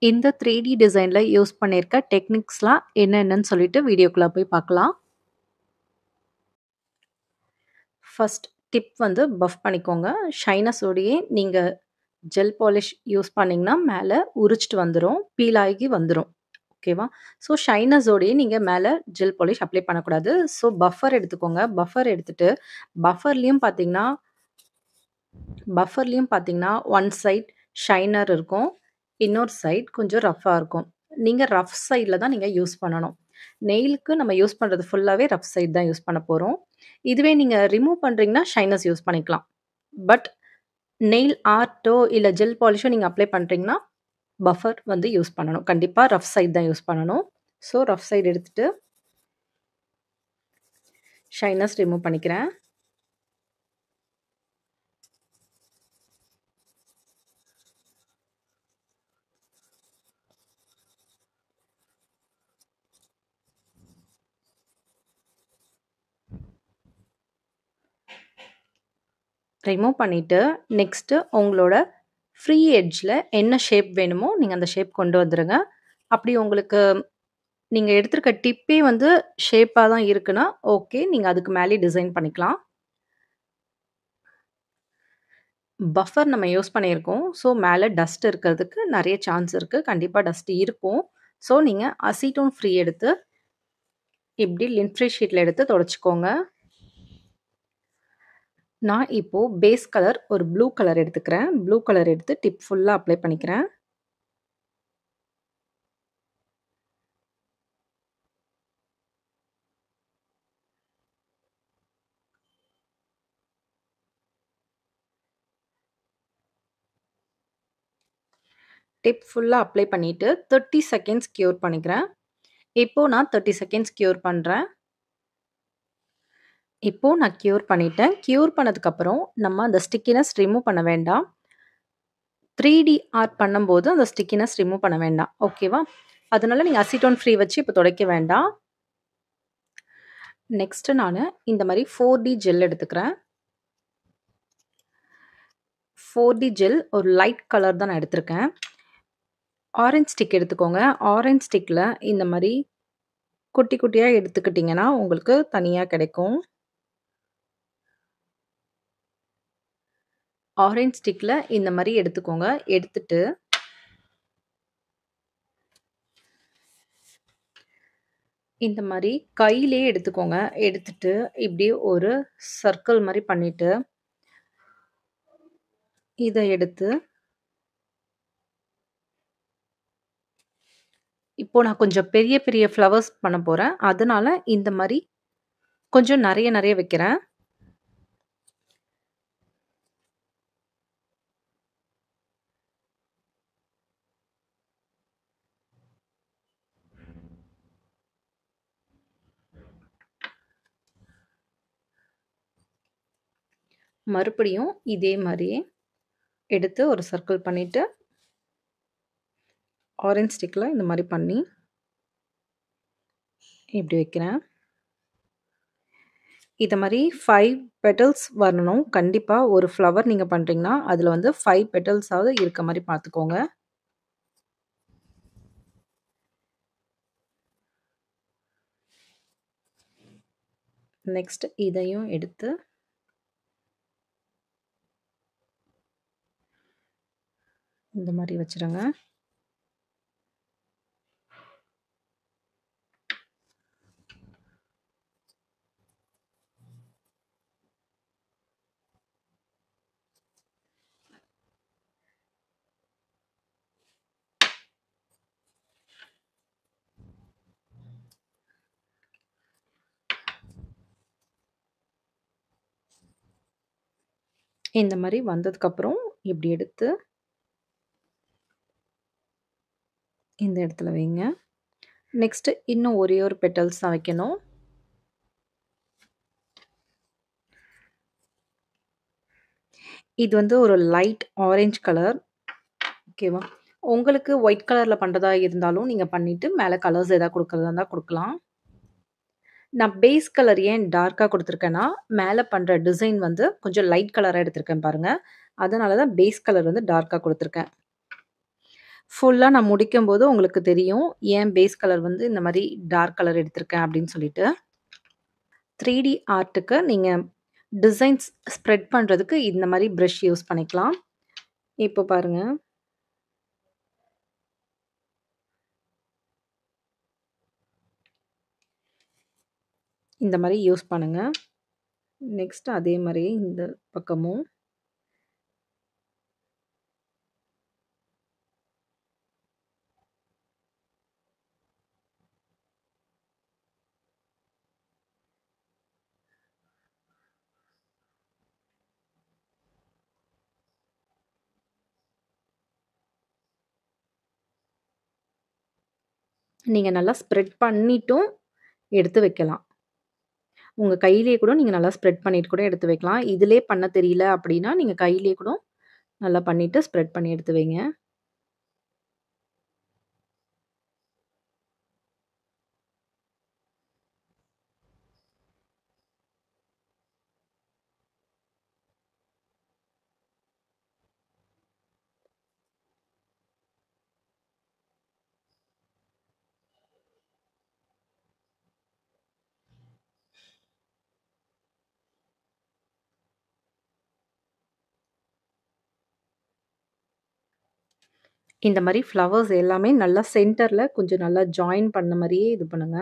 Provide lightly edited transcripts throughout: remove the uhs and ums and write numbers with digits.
இந்த 3D டிசைன்ல use பண்ணியிருக்க டெக்னிக்ஸ்லாம் என்னென்னன்னு சொல்லிட்டு வீடியோக்குள்ள போய் பார்க்கலாம். ஃபர்ஸ்ட் டிப் வந்து பஃப் பண்ணிக்கோங்க. ஷைனஸோடையே நீங்க ஜெல் பாலிஷ் யூஸ் பண்ணீங்கன்னா, மேல உரிச்சிட்டு வந்துரும். பீல் ஆகி வந்துரும். ஓகேவா? ஸோ ஷைனஸோடையே நீங்க மேல ஜெல் பாலிஷ் அப்ளை பண்ணக்கூடாது. ஸோ பஃபர் எடுத்துக்கோங்க. பஃபர்லயும் பார்த்தீங்கன்னா பஃபர்லயும் பார்த்தீங்கன்னா, ஒன் சைட் ஷைனர் இருக்கும். இன்னொரு சைட் கொஞ்சம் ரஃப்பா இருக்கும். நீங்க ரஃப் சைட்ல தான் நீங்க யூஸ் பண்ணணும். நெயிலுக்கு நம்ம யூஸ் பண்றது ஃபுல்லாவே ரஃப் சைட் தான் யூஸ் பண்ண போறோம். இதுவே நீங்க ரிமூவ் பண்றீங்கன்னா, ஷைனர்ஸ் யூஸ் பண்ணிக்கலாம். பட் நெயில் ஆர்ட்டோ இல்ல ஜெல் பாலிஷோ நீங்க அப்ளை பண்றீங்கன்னா, பஃபர் வந்து யூஸ் பண்ணணும். கண்டிப்பா ரஃப் சைட் தான் யூஸ் பண்ணணும். ஸோ ரஃப் சைட் எடுத்துட்டு ஷைனர்ஸ் ரிமூவ் பண்ணிக்கிறேன். ரிமூவ் பண்ணிட்டு, நெக்ஸ்ட்டு உங்களோட ஃப்ரீ எட்ஜ்ல என்ன ஷேப் வேணுமோ, நீங்க அந்த ஷேப் கொண்டு வந்துருங்க. அப்படி உங்களுக்கு நீங்க எடுத்திருக்க டிப்பே வந்து ஷேப்பா தான் இருக்குன்னா, ஓகே. நீங்க அதுக்கு மேலயே டிசைன் பண்ணிக்கலாம். பஃபர் நம்ம யூஸ் பண்ணியிருக்கோம். ஸோ, மேல டஸ்ட் இருக்கிறதுக்கு நெறைய சான்ஸ் இருக்கு. கண்டிப்பா டஸ்ட் இருக்கும். ஸோ, நீங்க அசிட்டோன் ஃப்ரீ எடுத்து, இப்படி லிண்ட் ஃப்ரீ ஷீட்ல எடுத்து தொடச்சுக்கோங்க. நான் இப்போ பேஸ் கலர் ஒரு ப்ளூ கலர் எடுத்துக்கிறேன். ப்ளூ கலர் எடுத்து டிப் ஃபுல்லா அப்ளை பண்ணிக்கிறேன். டிப் ஃபுல்லா அப்ளை பண்ணிட்டு 30 செகண்ட்ஸ் க்யூர் பண்ணிக்கிறேன். இப்போ நான் 30 செகண்ட்ஸ் க்யூர் பண்றேன். இப்போ நான் க்யூர் பண்ணிட்டேன். க்யூர் பண்ணதுக்கப்புறம் நம்ம அந்த ஸ்டிக்கினஸ் ரிமூவ் பண்ண வேண்டாம். 3D ஆர்ட் பண்ணும்போது அந்த ஸ்டிக்கினஸ் ரிமூவ் பண்ண வேண்டாம். ஓகேவா? அதனால நீங்க அசிட்டோன் ஃப்ரீ வச்சு இப்போ துடைக்க வேண்டாம். நெக்ஸ்ட்டு நானு இந்த மாரி 4D ஜெல் எடுத்துக்கிறேன். 4D ஜெல் ஒரு லைட் கலர் தான் நான் எடுத்திருக்கேன். ஆரஞ்ச் ஸ்டிக் எடுத்துக்கோங்க. ஆரஞ்ச் ஸ்டிக்ல இந்த மாரி குட்டி குட்டியா எடுத்துக்கிட்டீங்கன்னா, உங்களுக்கு தனியா கிடைக்கும். ஆரஞ்ச் ஸ்டிக்ல இந்த மாரி எடுத்துக்கோங்க. எடுத்துட்டு இந்த மாரி கையிலேயே எடுத்துக்கோங்க. எடுத்துட்டு இப்படி ஒரு சர்க்கிள் மாரி பண்ணிட்டு, இத எடுத்து இப்போ நான் கொஞ்சம் பெரிய பெரிய ஃப்ளவர்ஸ் பண்ண போறேன். அதனால இந்த மாரி கொஞ்சம் நெறைய நெறைய வைக்கிறேன். மறுபடியும் இதே மாரியே எடுத்து ஒரு சர்க்கிள் பண்ணிட்டு, ஆரஞ்ச் ஸ்டிக்ல இந்த மாரி பண்ணி இப்படி வைக்கிறேன். இத மாரி 5 பெட்டல்ஸ் வரணும். கண்டிப்பா ஒரு ஃப்ளவர் நீங்க பண்றீங்கன்னா, அதுல வந்து 5 பெட்டல்ஸாவது இருக்க மாரி பார்த்துக்கோங்க. நெக்ஸ்ட் இதையும் எடுத்து இந்த மாரி வச்சுருங்க. இந்த மாரி வந்ததுக்கப்புறம் இப்படி எடுத்து இந்த இடத்துல வைங்க. நெக்ஸ்ட் இன்னும் ஒரே ஒரு பெட்டல்ஸ் தான் வைக்கணும். இது வந்து ஒரு லைட் ஆரஞ்ச் கலர். ஓகேவா? உங்களுக்கு ஒயிட் கலர்ல பண்றதா இருந்தாலும் நீங்க பண்ணிட்டு மேல கலர்ஸ் ஏதாவது குடுக்கறதா இருந்தா குடுக்கலாம். நான் பேஸ் கலர் ஏன் டார்க்கா குடுத்துருக்கேன்னா, மேல பண்ற டிசைன் வந்து கொஞ்சம் லைட் கலரா எடுத்திருக்கேன் பாருங்க. அதனால தான் பேஸ் கலர் வந்து டார்க்கா குடுத்துருக்கேன். ஃபுல்லா நான் முடிக்கும்போது உங்களுக்கு தெரியும். ஏன் பேஸ் கலர் வந்து இந்த மாரி டார்க் கலர் எடுத்திருக்கேன் அப்படின்னு சொல்லிட்டு. 3D ஆர்ட்டுக்கு நீங்க டிசைன்ஸ் ஸ்ப்ரெட் பண்றதுக்கு இந்த மாரி பிரஷ் யூஸ் பண்ணிக்கலாம். இப்போ பாருங்க. இந்த மாரி யூஸ் பண்ணுங்க. நெக்ஸ்ட் அதே மாரி இந்த பக்கமும். நீங்க நல்லா ஸ்ப்ரெட் பண்ணிட்டும் எடுத்து வைக்கலாம். உங்க கையிலேயே கூட நீங்க நல்லா ஸ்ப்ரெட் பண்ணிட்டு கூட எடுத்து வைக்கலாம். இதிலயே பண்ண தெரியல அப்படின்னா, நீங்க கையிலேயே கூட நல்லா பண்ணிட்டு ஸ்ப்ரெட் பண்ணி எடுத்து வைங்க. இந்த மாரி ஃப்ளவர்ஸ் எல்லாமே நல்லா சென்டர்ல கொஞ்சம் நல்லா ஜாயின் பண்ண மாரியே இது பண்ணுங்க.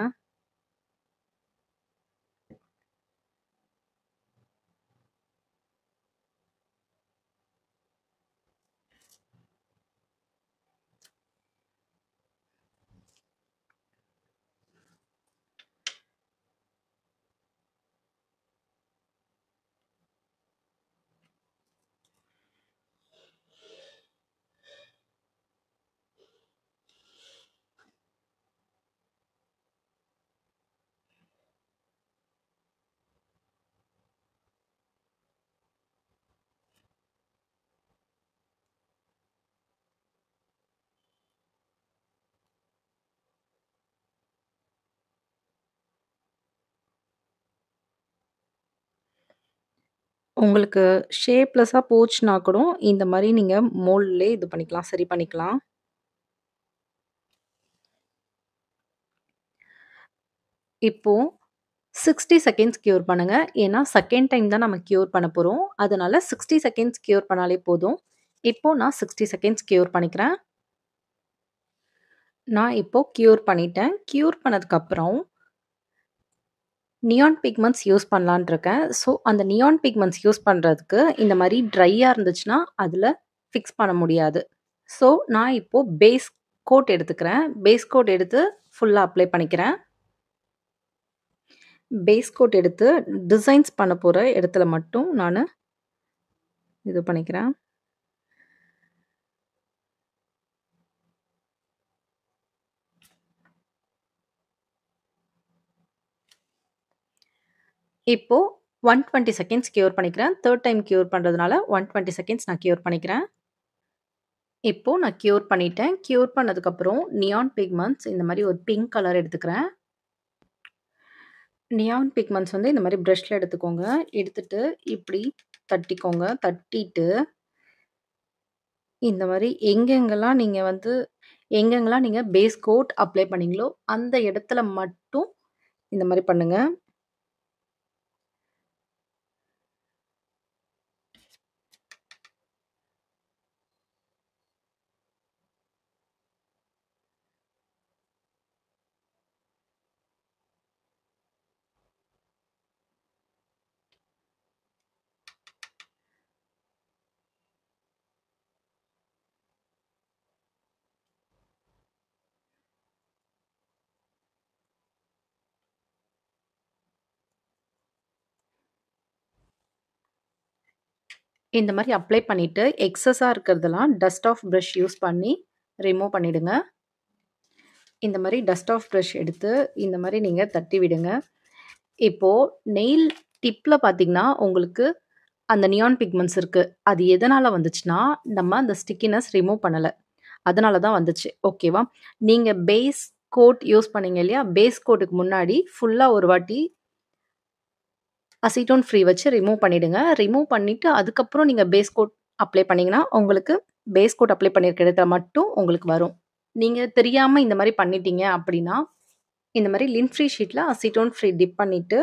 உங்களுக்கு ஷேப்லெஸ்ஸா போச்சுனா கூட, இந்த மாரி நீங்க மோல்ட்லயே இது பண்ணிக்கலாம். சரி பண்ணிக்கலாம். இப்போ 60 செகண்ட்ஸ் க்யூர் பண்ணுங்க. ஏன்னா, செகண்ட் டைம் தான் நம்ம க்யூர் பண்ண போறோம். அதனால 60 செகண்ட்ஸ் க்யூர் பண்ணாலே போதும். இப்போ நான் 60 செகண்ட்ஸ் க்யூர் பண்ணிக்கிறேன். நான் இப்போ க்யூர் பண்ணிட்டேன். க்யூர் பண்ணதுக்கப்புறம் நியான் பிக்மெண்ட்ஸ் யூஸ் பண்ணலான்ட்டு இருக்கேன். ஸோ, அந்த நியான் பிக்மெண்ட்ஸ் யூஸ் பண்றதுக்கு இந்த மாரி ட்ரையா இருந்துச்சுன்னா, அதில ஃபிக்ஸ் பண்ண முடியாது. ஸோ, நான் இப்போ பேஸ் கோட் எடுத்துக்கிறேன். பேஸ் கோட் எடுத்து ஃபுல்லா அப்ளை பண்ணிக்கிறேன். பேஸ் கோட் எடுத்து டிசைன்ஸ் பண்ண போற இடத்துல மட்டும் நானு இது பண்ணிக்கிறேன். இப்போ 120 செகண்ட்ஸ் க்யூர் பண்ணிக்கிறேன். 3 டைம் க்யூர் பண்றதுனால 120 செகண்ட்ஸ் நான் க்யூர் பண்ணிக்கிறேன். இப்போ நான் க்யூர் பண்ணிட்டேன். க்யூர் பண்ணதுக்கப்புறம் நியான் பிக்மெண்ட்ஸ் இந்த மாரி ஒரு பிங்க் கலர் எடுத்துக்கிறேன். நியான் பிக்மெண்ட்ஸ் வந்து இந்த மாரி பிரஷ்ல எடுத்துக்கோங்க. எடுத்துட்டு இப்டி தட்டிக்கோங்க. தட்டிட்டு இந்த மாரி எங்கெங்கலாம் நீங்க பேஸ் கோட் அப்ளை பண்ணீங்களோ, அந்த இடத்துல மட்டும் இந்த மாரி பண்ணுங்க. இந்த மாரி அப்ளை பண்ணிட்டு, எக்ஸஸா இருக்கிறதெல்லாம் டஸ்ட் ஆஃப் பிரஷ் யூஸ் பண்ணி ரிமூவ் பண்ணிடுங்க. இந்த மாரி டஸ்ட் ஆஃப் பிரஷ் எடுத்து, இந்த மாரி நீங்க தட்டி விடுங்க. இப்போ நெயில் டிப்ல பார்த்தீங்கன்னா, உங்களுக்கு அந்த நியான் பிக்மெண்ட்ஸ் இருக்கு. அது எதனால வந்துச்சுன்னா, நம்ம அந்த ஸ்டிக்கினஸ் ரிமூவ் பண்ணல. அதனால தான் வந்துச்சு. ஓகேவா? நீங்க பேஸ் கோட் யூஸ் பண்ணீங்க இல்லையா? பேஸ் கோட்டுக்கு முன்னாடி ஃபுல்லா ஒரு வாட்டி அசிட்டோன் ஃப்ரீ வச்சு ரிமூவ் பண்ணிடுங்க. ரிமூவ் பண்ணிட்டு, அதுக்கப்புறம் நீங்க பேஸ் கோட் அப்ளை பண்ணீங்கன்னா, உங்களுக்கு பேஸ் கோட் அப்ளை பண்ணியிருக்க இடத்துல மட்டும் உங்களுக்கு வரும். நீங்க தெரியாம இந்த மாரி பண்ணிட்டீங்க அப்படின்னா, இந்த மாரி லிண்ட் ஃப்ரீ ஷீட்ல அசிட்டோன் ஃப்ரீ டிப் பண்ணிட்டு,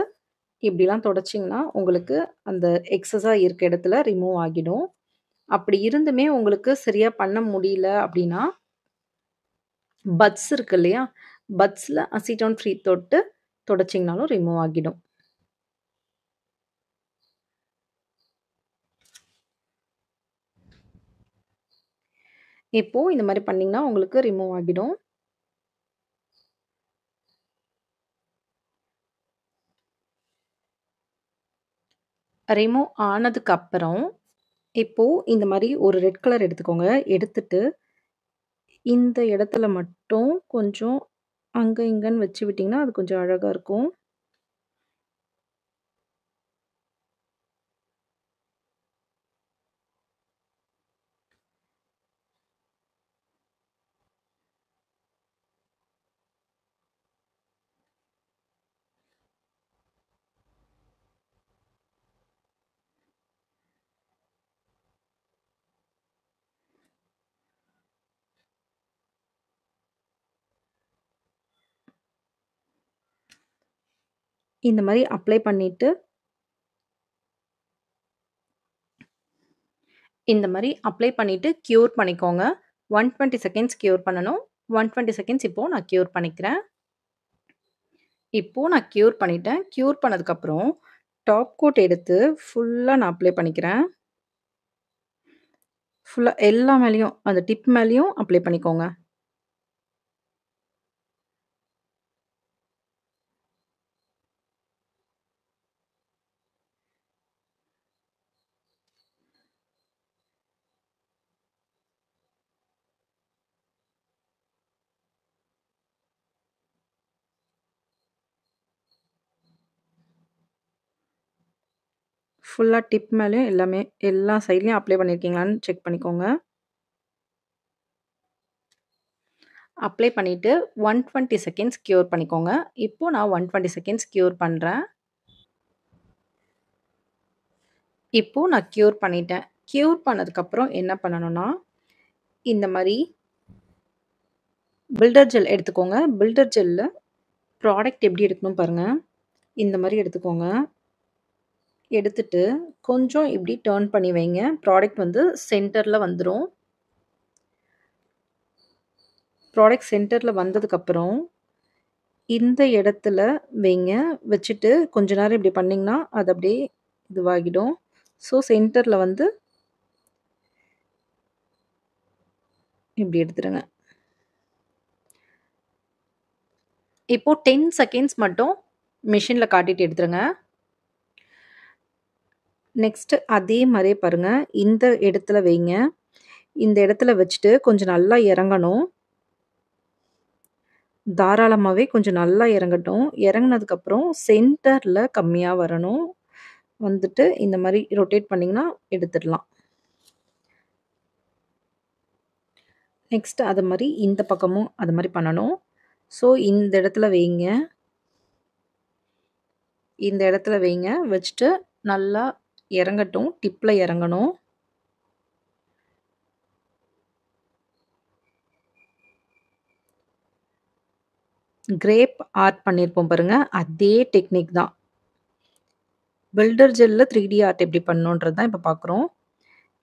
இப்படிலாம் தொடச்சீங்கன்னா, உங்களுக்கு அந்த எக்ஸஸா இருக்க இடத்துல ரிமூவ் ஆகிடும். அப்படி இருந்துமே உங்களுக்கு சரியா பண்ண முடியல அப்படின்னா, பட்ஸ் இருக்கு இல்லையா? பட்ஸ்ல அசிட்டோன் ஃப்ரீ தொட்டு தொடச்சீங்கனாலும் ரிமூவ் ஆகிடும். இப்போ இந்த மாரி பண்ணீங்கன்னா, உங்களுக்கு ரிமூவ் ஆகிடும். ரிமூவ் ஆனதுக்கு அப்புறம், இப்போ இந்த மாரி ஒரு ரெட் கலர் எடுத்துக்கோங்க. எடுத்துட்டு, இந்த இடத்துல மட்டும் கொஞ்சம் அங்க, இங்கன்னு வச்சு விட்டீங்கன்னா, அது கொஞ்சம் அழகா இருக்கும். இந்த மாரி அப்ளை பண்ணிட்டு இந்த மாரி அப்ளை பண்ணிட்டு க்யூர் பண்ணிக்கோங்க. 120 செகண்ட்ஸ் க்யூர் பண்ணணும். 120 செகண்ட்ஸ் இப்போ நான் க்யூர் பண்ணிக்கிறேன். இப்போ நான் க்யூர் பண்ணிட்டேன். க்யூர் பண்ணதுக்கப்புறம், டாப் கோட் எடுத்து ஃபுல்லா நான் அப்ளை பண்ணிக்கிறேன். ஃபுல்லா எல்லா மேலயும், அந்த டிப் மேலயும் அப்ளை பண்ணிக்கோங்க. ஃபுல்லா டிப் மேலயும் எல்லாமே எல்லா சைட்லயும் அப்ளை பண்ணியிருக்கீங்களான்னு செக் பண்ணிக்கோங்க. அப்ளை பண்ணிட்டு 120 செகண்ட்ஸ் க்யூர் பண்ணிக்கோங்க. இப்போ நான் 120 செகண்ட்ஸ் க்யூர் பண்றேன். இப்போ நான் க்யூர் பண்ணிட்டேன். க்யூர் பண்ணதுக்கப்புறம் என்ன பண்ணணும்னா, இந்த மாரி பில்டர் ஜெல் எடுத்துக்கோங்க. பில்டர் ஜெல்ல ப்ராடக்ட் எப்படி எடுக்கணும் பாருங்க. இந்த மாரி எடுத்துக்கோங்க. எடுத்துட்டு கொஞ்சம் இப்படி டர்ன் பண்ணி வைங்க. ப்ராடக்ட் வந்து சென்டர்ல வந்துரும். ப்ராடக்ட் சென்டர்ல வந்ததுக்கப்புறம், இந்த இடத்துல வைங்க. வச்சுட்டு கொஞ்ச நேரம் இப்படி பண்ணீங்கன்னா, அது அப்படியே இதுவாகிடும். ஸோ சென்டர்ல வந்து இப்படி எடுத்துருங்க. இப்போ 10 செகண்ட்ஸ் மட்டும் மெஷின்ல காட்டிட்டு எடுத்துருங்க. நெக்ஸ்ட்டு அதே மாரியே பாருங்க. இந்த இடத்துல வைங்க. இந்த இடத்துல வச்சுட்டு கொஞ்சம் நல்லா இறங்கணும். தாராளமாவே கொஞ்சம் நல்லா இறங்கட்டும். இறங்குனதுக்கப்புறம் சென்டர்ல கம்மியா வரணும். வந்துட்டு இந்த மாரி ரொட்டேட் பண்ணீங்கன்னா எடுத்துடலாம். நெக்ஸ்ட் அது மாரி இந்த பக்கமும் அது மாரி பண்ணணும். ஸோ இந்த இடத்துல வைங்க. இந்த இடத்துல வைங்க. வச்சுட்டு நல்லா இறங்கட்டும். டிப்ல இறங்கணும். கிரேப் ஆர்ட் பண்ணியிருப்போம் பாருங்க. அதே டெக்னிக் தான். பில்டர் ஜெல்ல 3டி ஆர்ட் எப்படி பண்ணணுன்றது தான் இப்ப பார்க்குறோம்.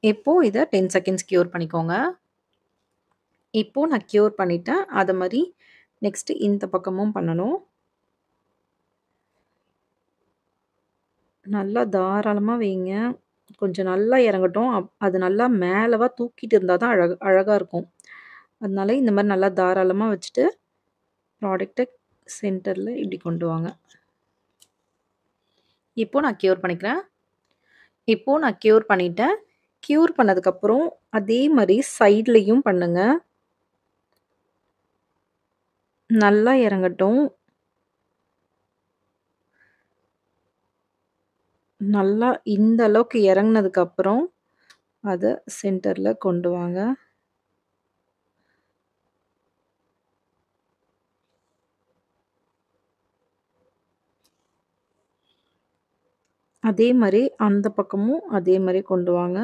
இப்போ இத 10 செகண்ட்ஸ் க்யூர் பண்ணிக்கோங்க. இப்போ நான் க்யூர் பண்ணிட்டேன். அது மாரி நெக்ஸ்ட்டு இந்த பக்கமும் பண்ணணும். நல்லா தாராளமா வைங்க. கொஞ்சம் நல்லா இறங்கட்டும். அது நல்லா மேலவா தூக்கிட்டு இருந்தா தான் அழகா இருக்கும். அதனால இந்த மாரி நல்லா தாராளமா வச்சுட்டு, ப்ராடக்ட்ட சென்டர்ல இப்படி கொண்டு வாங்க. இப்போ நான் க்யூர் பண்ணிக்கிறேன். இப்போ நான் க்யூர் பண்ணிட்டேன். க்யூர் பண்ணதுக்கப்புறம் அதே மாரி சைட்லயும் பண்ணுங்க. நல்லா இறங்கட்டும். நல்லா இந்த அளவுக்கு இறங்குனதுக்கப்புறம், அத சென்டர்ல கொண்டு வாங்க. அதே மாரி அந்த பக்கமும் அதே மாரி கொண்டு வாங்க.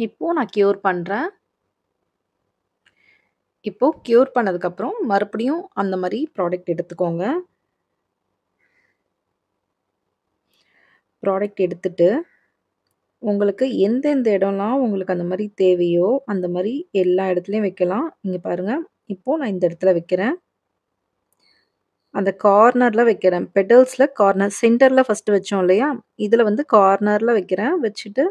இப்போ நான் க்யூர் பண்றேன். இப்போ க்யூர் பண்ணதுக்கப்புறம் மறுபடியும் அந்த மாரி ப்ராடக்ட் எடுத்துக்கோங்க. ப்ராடக்ட் எடுத்துட்டு, உங்களுக்கு எந்தெந்த இடம்லாம் உங்களுக்கு அந்த மாரி தேவையோ, அந்த மாரி எல்லா இடத்துலயும் வைக்கலாம். இங்க பாருங்க. இப்போ நான் இந்த இடத்துல வைக்கிறேன். அந்த கார்னர்ல வைக்கிறேன். பெட்டல்ஸ்ல கார்னர் சென்டர்ல ஃபர்ஸ்ட்டு வச்சோம் இல்லையா? இதுல வந்து கார்னர்ல வைக்கிறேன். வச்சுட்டு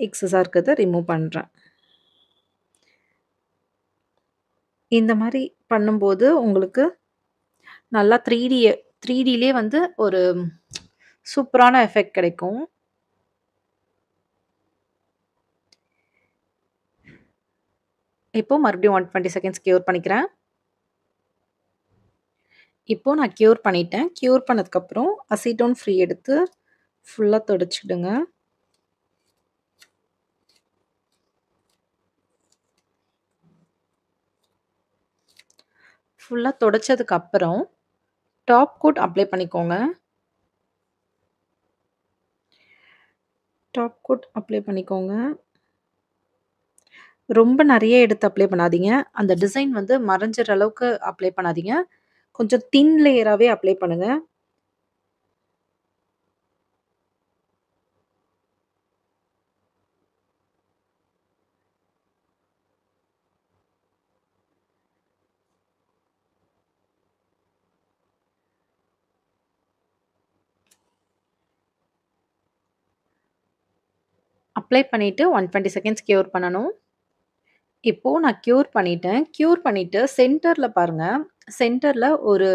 எக்ஸஸா இருக்கிறத ரிமூவ் பண்றேன். இந்த மாரி பண்ணும்போது உங்களுக்கு நல்லா 3Dலயே வந்து ஒரு சூப்பரான எஃபெக்ட் கிடைக்கும். இப்போ மறுபடியும் 120 செகண்ட்ஸ் க்யூர் பண்ணிக்கிறேன். இப்போ நான் க்யூர் பண்ணிட்டேன். க்யூர் பண்ணதுக்கப்புறம் அசிட்டோன் ஃப்ரீ எடுத்து ஃபுல்லா தொடச்சிடுங்க. ஃபுல்லா தொடச்சதுக்கு அப்புறம் டாப் கோட் அப்ளை பண்ணிக்கோங்க. டாப் கோட் அப்ளை பண்ணிக்கோங்க. ரொம்ப நெறைய எடுத்து அப்ளை பண்ணாதீங்க. அந்த டிசைன் வந்து மறைஞ்சிற அளவுக்கு அப்ளை பண்ணாதீங்க. கொஞ்சம் தின் லேயராவே அப்ளை பண்ணுங்க. அப்ளை பண்ணிட்டு 120 செகண்ட்ஸ் க்யூர் பண்ணணும். இப்போ நான் க்யூர் பண்ணிட்டேன். க்யூர் பண்ணிட்டு சென்டர்ல பாருங்க. சென்டர்ல ஒரு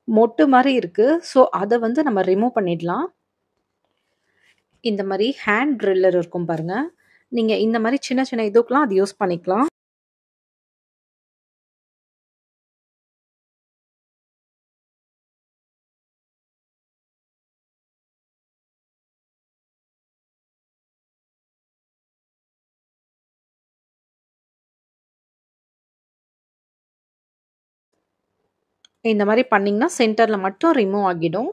மொட்டு மாரி இருக்கு. ஸோ, அத வந்து நம்ம ரிமூவ் பண்ணிடலாம். இந்த மாரி ஹேண்ட் ட்ரில்லர் இருக்கும் பாருங்க. நீங்க இந்த மாரி சின்ன சின்ன இதுக்கெல்லாம் அது யூஸ் பண்ணிக்கலாம். இந்த மாரி பண்ணீங்கன்னா, சென்டர்ல மட்டும் ரிமூவ் ஆகிடும்.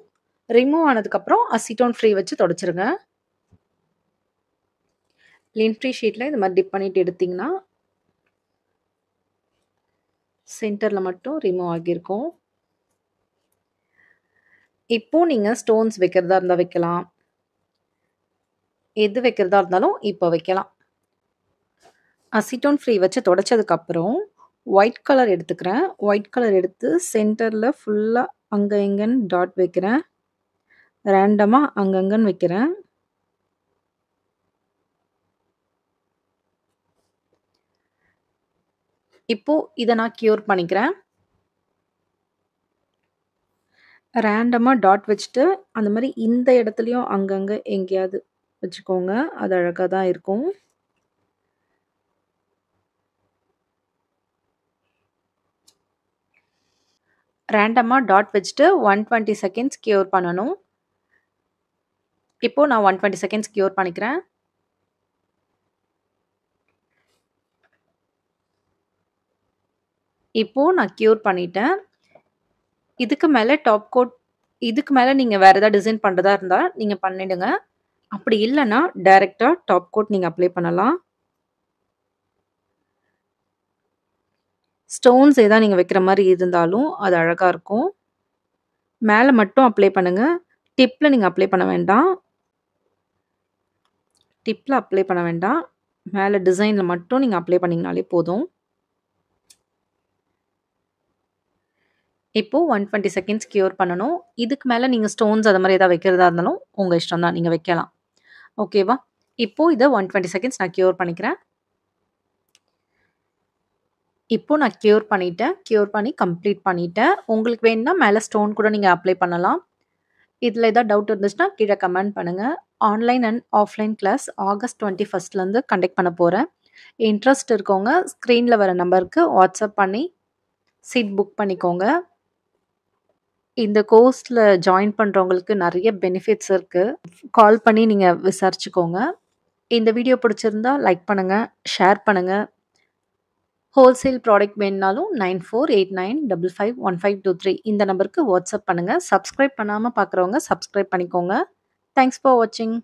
ரிமூவ் ஆனதுக்கப்புறம் அசிட்டோன் ஃப்ரீ வச்சு தொடச்சிருங்க. லின் ஃப்ரீ ஷீட்ல இந்த மாரி டிப் பண்ணிட்டு எடுத்தீங்கன்னா, சென்டர்ல மட்டும் ரிமூவ் ஆகியிருக்கும். இப்போ நீங்க ஸ்டோன்ஸ் வைக்கிறதா இருந்தா வைக்கலாம். எது வைக்கிறதா இருந்தாலும் இப்போ வைக்கலாம். அசிட்டோன் ஃப்ரீ வச்சு தொடச்சதுக்கப்புறம், ஒயிட் கலர் எடுத்துக்கிறேன். ஒயிட் கலர் எடுத்து சென்டர்ல ஃபுல்லா அங்க இங்கன்னு டாட் வைக்கிறேன். ரேண்டமா அங்கங்கன்னு வைக்கிறேன். இப்போ இத நான் க்யூர் பண்ணிக்கிறேன். ரேண்டமா டாட் வச்சுட்டு, அந்த மாரி இந்த இடத்துலயும் அங்கங்க எங்கேயாவது வச்சுக்கோங்க. அது அழகா தான் இருக்கும். ரேண்டமா டாட் வச்சுட்டு 120 செகண்ட்ஸ் க்யூர் பண்ணணும். இப்போ நான் 120 செகண்ட்ஸ் க்யூர் பண்ணிக்கிறேன். இப்போ நான் க்யூர் பண்ணிட்டேன். இதுக்கு மேல நீங்க வேற ஏதாவது டிசைன் பண்றதா இருந்தா, நீங்க பண்ணிடுங்க. அப்படி இல்லன்னா, டைரக்ட்டா டாப் கோட் நீங்க அப்ளை பண்ணலாம். ஸ்டோன்ஸ் ஏதாவது நீங்க வைக்கிற மாரி இருந்தாலும், அது அழகா இருக்கும். மேல மட்டும் அப்ளை பண்ணுங்க. டிப்ல நீங்க அப்ளை பண்ண வேண்டாம். டிப்ல அப்ளை பண்ண வேண்டாம். மேல டிசைன்ல மட்டும் நீங்க அப்ளை பண்ணீங்கனாலே போதும். இப்போ 120 செகண்ட்ஸ் க்யூர் பண்ணணும். இதுக்கு மேல நீங்க ஸ்டோன்ஸ் அது மாரி ஏதாவது வைக்கிறதா இருந்தாலும், உங்க இஷ்டம் தான். நீங்க வைக்கலாம். ஓகேவா? இப்போ இத 120 செகண்ட்ஸ் நான் க்யூர் பண்ணிக்கிறேன். இப்போ நான் க்யூர் பண்ணிட்டேன். க்யூர் பண்ணி கம்ப்ளீட் பண்ணிட்டேன். உங்களுக்கு வேணும்னா மேல ஸ்டோன் கூட நீங்க அப்ளை பண்ணலாம். இதுல ஏதாவது டவுட் இருந்துச்சுன்னா கீழ கமெண்ட் பண்ணுங்க. Online and offline class August 21லேருந்து கண்டக்ட் பண்ண போறேன். இன்ட்ரெஸ்ட் இருக்கவங்க ஸ்க்ரீன்ல வர நம்பருக்கு வாட்ஸ்அப் பண்ணி சீட் புக் பண்ணிக்கோங்க. இந்த கோர்ஸ்ல ஜாயின் பண்றவங்களுக்கு நெறைய பெனிஃபிட்ஸ் இருக்கு. கால் பண்ணி நீங்க விசாரிச்சுக்கோங்க. இந்த வீடியோ பிடிச்சிருந்தா லைக் பண்ணுங்க, ஷேர் பண்ணுங்க. ஹோல்சேல் ப்ராடக்ட் வேணுனாலும் 9489551523 இந்த நம்பருக்கு வாட்ஸ்அப் பண்ணுங்க. சப்ஸ்கிரைப் பண்ணாம பார்க்குறவங்க சப்ஸ்கிரைப் பண்ணிக்கோங்க. தேங்க்ஸ் ஃபார் வாட்சிங்.